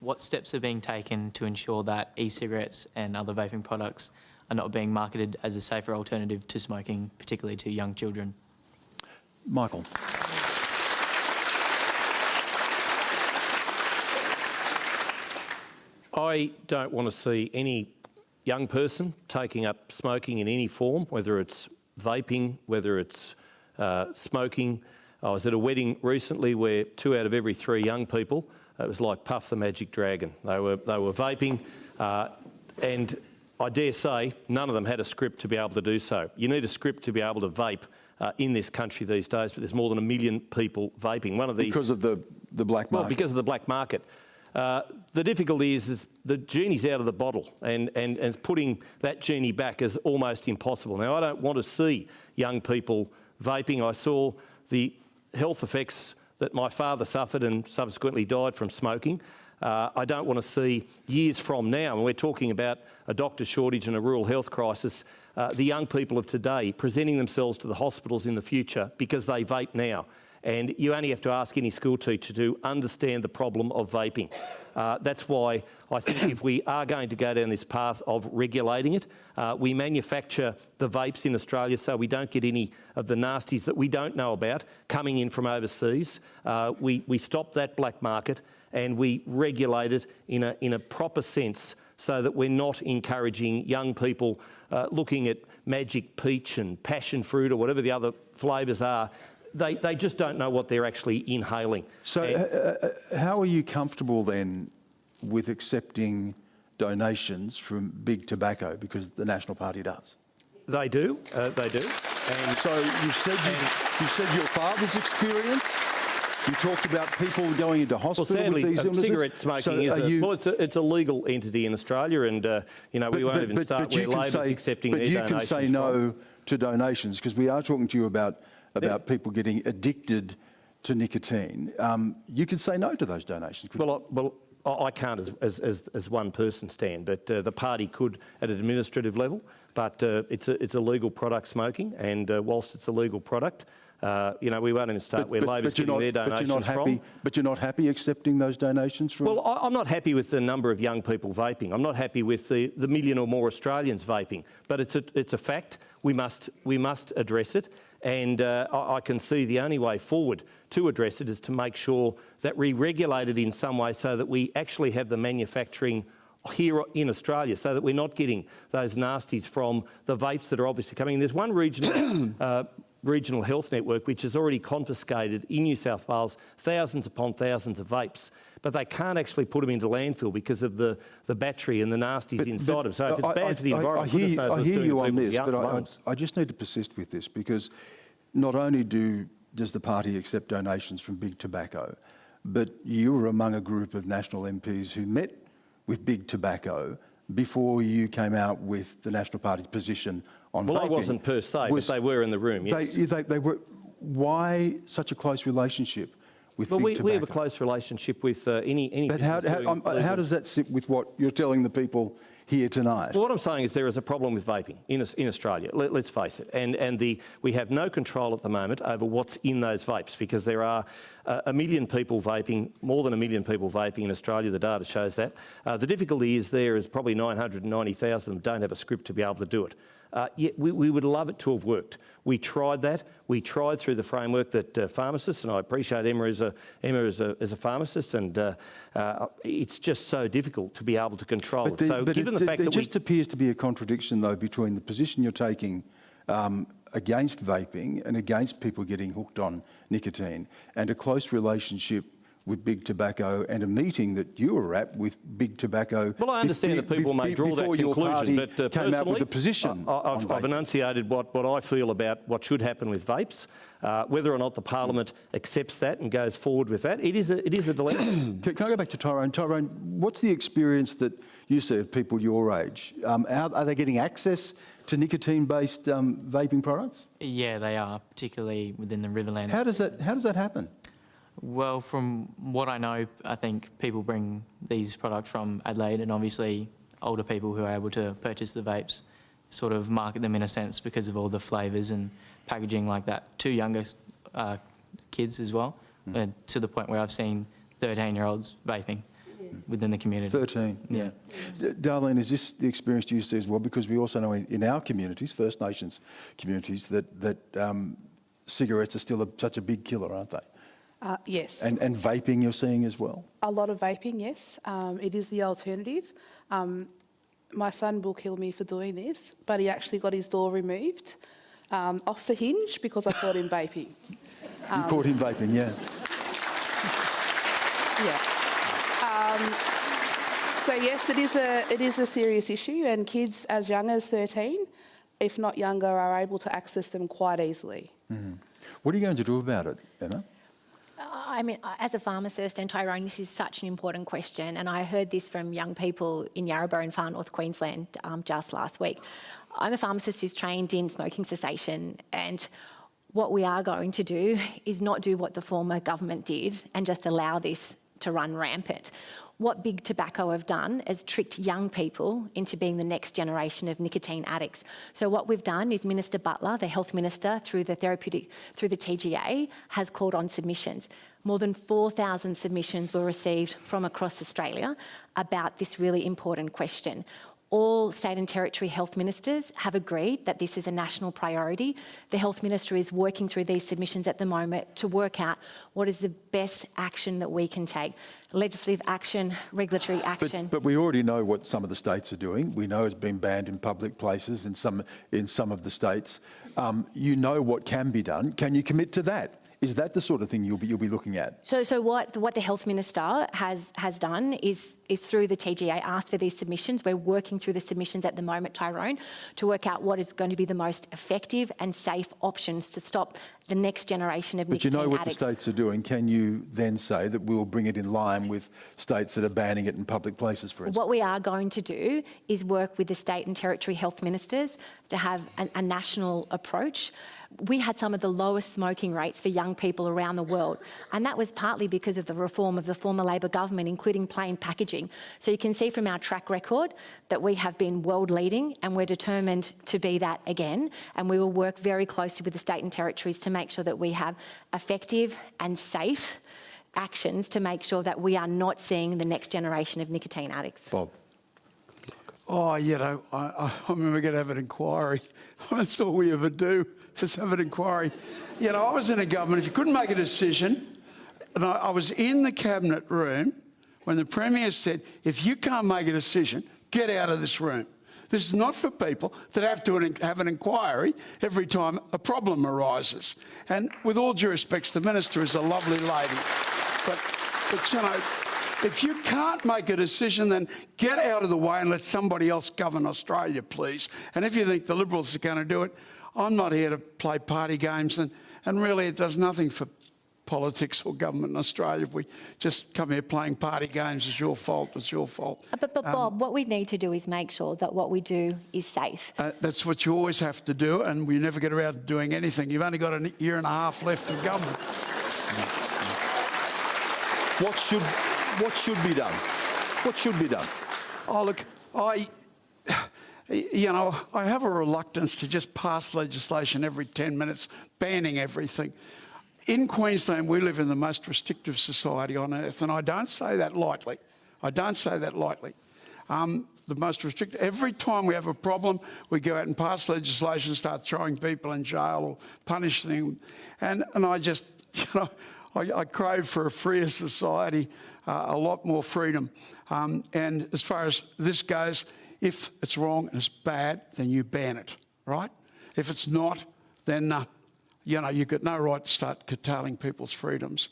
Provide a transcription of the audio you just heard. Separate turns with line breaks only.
what steps are being taken to ensure that e-cigarettes and other vaping products are not being marketed as a safer alternative to smoking, particularly to young children?
Michael.
I don't want to see any young person taking up smoking in any form, whether it's vaping, whether it's smoking. I was at a wedding recently where 2 out of every 3 young people, it was like Puff the Magic Dragon. They were vaping, and I dare say none of them had a script to be able to do so. You need a script to be able to vape in this country these days, but there's more than 1 million people vaping.
Because of the black market?
Well, because of the black market. The difficulty is the genie's out of the bottle, and putting that genie back is almost impossible. Now, I don't want to see young people vaping. I saw the health effects that my father suffered and subsequently died from smoking. I don't want to see years from now, and we're talking about a doctor shortage and a rural health crisis, the young people of today presenting themselves to the hospitals in the future because they vape now. And you only have to ask any school teacher to understand the problem of vaping. That's why I think if we are going to go down this path of regulating it, we manufacture the vapes in Australia so we don't get any of the nasties that we don't know about coming in from overseas. We stop that black market and we regulate it in a proper sense so that we're not encouraging young people looking at magic peach and passion fruit or whatever the other flavours are. They just don't know what they're actually inhaling.
So how are you comfortable then with accepting donations from big tobacco, because the National Party does?
They do. They do.
And so you said your father's experience. You talked about people going into hospital with these illnesses.
Cigarette smoking it's a legal entity in Australia, and we won't even start where Labor's accepting their donations.
But you can say no to donations, because we are talking to you about people getting addicted to nicotine. You can say no to those donations.
Well, I can't as one person stand, but the party could at an administrative level. But it's a legal product, smoking, and whilst it's a legal product, we won't even start where Labor's getting their donations from.
But you're not happy accepting those donations from?
Well, I'm not happy with the number of young people vaping. I'm not happy with the million or more Australians vaping. But it's a fact. We must address it. And I can see the only way forward to address it is to make sure that we regulate it in some way so that we actually have the manufacturing here in Australia, so that we're not getting those nasties from the vapes that are obviously coming. There's one regional health network which has already confiscated in New South Wales thousands upon thousands of vapes, but they can't actually put them into landfill because of the battery and the nasties inside them. So if it's bad for the environment, goodness knows what's doing to people's young lungs.
I just need to persist with this, because not only does the party accept donations from big tobacco, but you were among a group of national MPs who met with big tobacco before you came out with the National Party's position on vaping.
Well, I wasn't per se, but they were in the room, yes.
They were. Why such a close relationship with big tobacco?
We have a close relationship with any
But how does that sit with what you're telling the people here tonight?
Well, what I'm saying is there is a problem with vaping in Australia, let's face it. And we have no control at the moment over what's in those vapes, because there are 1 million people vaping, more than 1 million people vaping in Australia. The data shows that. The difficulty is there is probably 990,000 of them don't have a script to be able to do it. Yet we would love it to have worked. We tried that. We tried through the framework that pharmacists, and I appreciate Emma as a pharmacist, and it's just so difficult to be able to control it. So given the fact that
there just appears to be a contradiction, though, between the position you're taking against vaping and against people getting hooked on nicotine, and a close relationship with big tobacco, and a meeting that you were at with big tobacco.
Well, I understand that people may draw that conclusion, but
came out with a position.
I've enunciated what I feel about what should happen with vapes. Whether or not the Parliament accepts that and goes forward with that, it is a dilemma.
Can I go back to Tyrone? Tyrone, what's the experience that you see of people your age? Are they getting access to nicotine-based vaping products?
Yeah, they are, particularly within the Riverina.
How does that happen?
Well, from what I know, I think people bring these products from Adelaide, and obviously older people who are able to purchase the vapes sort of market them in a sense because of all the flavours and packaging like that to younger kids as well, to the point where I've seen 13-year-olds vaping. within the community.
13.
Yeah.
Darlene, is this the experience you see as well? Because we also know in our communities, First Nations communities, that cigarettes are still such a big killer, aren't they?
Yes.
And vaping you're seeing as well?
A lot of vaping, yes. It is the alternative. My son will kill me for doing this, but he actually got his door removed off the hinge because I caught him vaping.
You caught him vaping, yeah.
Yeah. So yes, it is a serious issue, and kids as young as 13, if not younger, are able to access them quite easily.
Mm-hmm. What are you going to do about it, Emma?
I mean, as a pharmacist, and Tyrone, this is such an important question, and I heard this from young people in Yarrabah in far north Queensland just last week. I'm a pharmacist who's trained in smoking cessation, and what we are going to do is not do what the former government did and just allow this to run rampant. What Big Tobacco have done is tricked young people into being the next generation of nicotine addicts. So what we've done is Minister Butler, the Health Minister, through the TGA, has called on submissions. More than 4,000 submissions were received from across Australia about this really important question. All state and territory health ministers have agreed that this is a national priority. The Health Minister is working through these submissions at the moment to work out what is the best action that we can take. Legislative action, regulatory action.
But we already know what some of the states are doing. We know it's been banned in public places in some of the states. You know what can be done. Can you commit to that? Is that the sort of thing you'll be looking at?
So what the Health Minister has done is through the TGA asked for these submissions. We're working through the submissions at the moment, Tyrone, to work out what is going to be the most effective and safe options to stop the next generation of nicotine addicts.
But you know what the states are doing. Can you then say that we'll bring it in line with states that are banning it in public places, for instance?
What we are going to do is work with the state and territory health ministers to have a national approach. We had some of the lowest smoking rates for young people around the world, and that was partly because of the reform of the former Labor government, including plain packaging. So you can see from our track record that we have been world leading, and we're determined to be that again, and we will work very closely with the state and territories to make sure that we have effective and safe actions to make sure that we are not seeing the next generation of nicotine addicts.
Bob.
Oh, you know, I mean, we're going to have an inquiry. That's all we ever do. Just have an inquiry. You know, I was in a government, if you couldn't make a decision, and I was in the cabinet room when the Premier said, if you can't make a decision, get out of this room. This is not for people that have to have an inquiry every time a problem arises. And with all due respects, the Minister is a lovely lady. But you know, if you can't make a decision, then get out of the way and let somebody else govern Australia, please. And if you think the Liberals are going to do it, I'm not here to play party games, and really it does nothing for politics or government in Australia. If we just come here playing party games, it's your fault, it's your fault.
But Bob, what we need to do is make sure that what we do is safe.
That's what you always have to do, and we never get around to doing anything. You've only got a year and a half left of government.
What should be done? What should be done?
Oh, look, you know, I have a reluctance to just pass legislation every 10 minutes banning everything. In Queensland, we live in the most restrictive society on earth, and I don't say that lightly. I don't say that lightly. The most restrictive. Every time we have a problem, we go out and pass legislation, start throwing people in jail or punishing them. And I just, you know, I crave for a freer society, a lot more freedom. And as far as this goes, if it's wrong and it's bad, then you ban it, right? If it's not, then, you know, you've got no right to start curtailing people's freedoms.